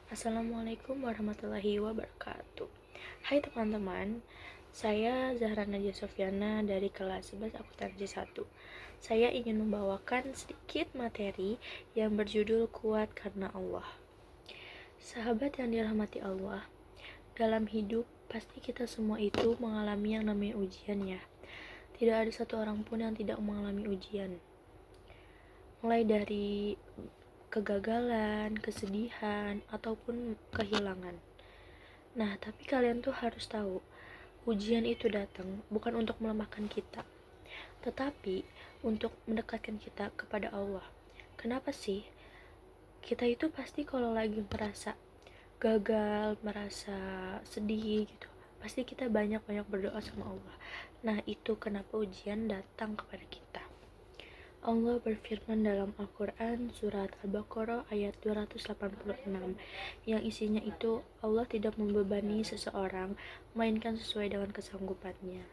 Assalamualaikum warahmatullahi wabarakatuh. Hai teman-teman, saya Zahra Nadia Sofyana dari kelas 11 Akuntansi 1. Saya ingin membawakan sedikit materi yang berjudul Kuat Karena Allah. Sahabat yang dirahmati Allah, dalam hidup pasti kita semua itu mengalami yang namanya ujian ya. Tidak ada satu orang pun yang tidak mengalami ujian. Mulai dari kegagalan, kesedihan, ataupun kehilangan. Nah, tapi kalian tuh harus tahu, ujian itu datang bukan untuk melemahkan kita, tetapi untuk mendekatkan kita kepada Allah. Kenapa sih? Kita itu pasti kalau lagi merasa gagal, merasa sedih gitu, pasti kita banyak-banyak berdoa sama Allah. Nah, itu kenapa ujian datang kepada kita. Allah berfirman dalam Al-Quran surat Al-Baqarah ayat 286 yang isinya itu Allah tidak membebani seseorang melainkan sesuai dengan kesanggupannya.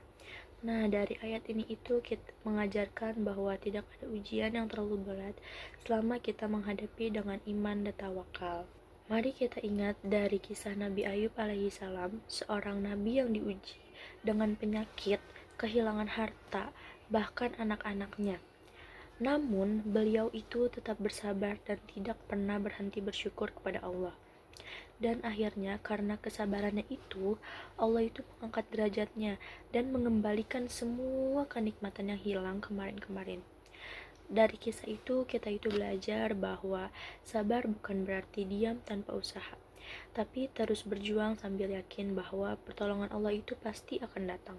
Nah, dari ayat ini itu kita mengajarkan bahwa tidak ada ujian yang terlalu berat selama kita menghadapi dengan iman dan tawakal. Mari kita ingat dari kisah Nabi Ayub alaihissalam, seorang nabi yang diuji dengan penyakit, kehilangan harta, bahkan anak-anaknya. Namun, beliau itu tetap bersabar dan tidak pernah berhenti bersyukur kepada Allah. Dan akhirnya, karena kesabarannya itu, Allah itu mengangkat derajatnya dan mengembalikan semua kenikmatan yang hilang kemarin-kemarin. Dari kisah itu, kita itu belajar bahwa sabar bukan berarti diam tanpa usaha, tapi terus berjuang sambil yakin bahwa pertolongan Allah itu pasti akan datang.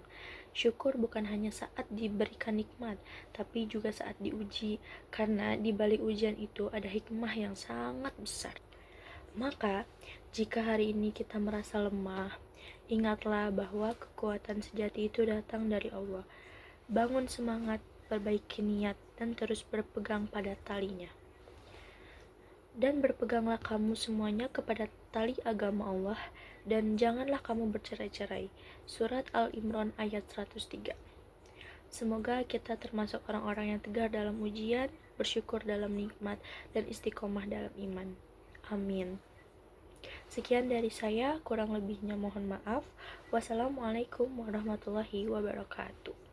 Syukur bukan hanya saat diberikan nikmat, tapi juga saat diuji, karena di balik ujian itu ada hikmah yang sangat besar. Maka, jika hari ini kita merasa lemah, ingatlah bahwa kekuatan sejati itu datang dari Allah. Bangun semangat, perbaiki niat, dan terus berpegang pada talinya. Dan berpeganglah kamu semuanya kepada tali agama Allah, dan janganlah kamu bercerai-cerai. Surat Al-Imran ayat 103. Semoga kita termasuk orang-orang yang tegar dalam ujian, bersyukur dalam nikmat, dan istiqomah dalam iman. Amin. Sekian dari saya, kurang lebihnya mohon maaf. Wassalamualaikum warahmatullahi wabarakatuh.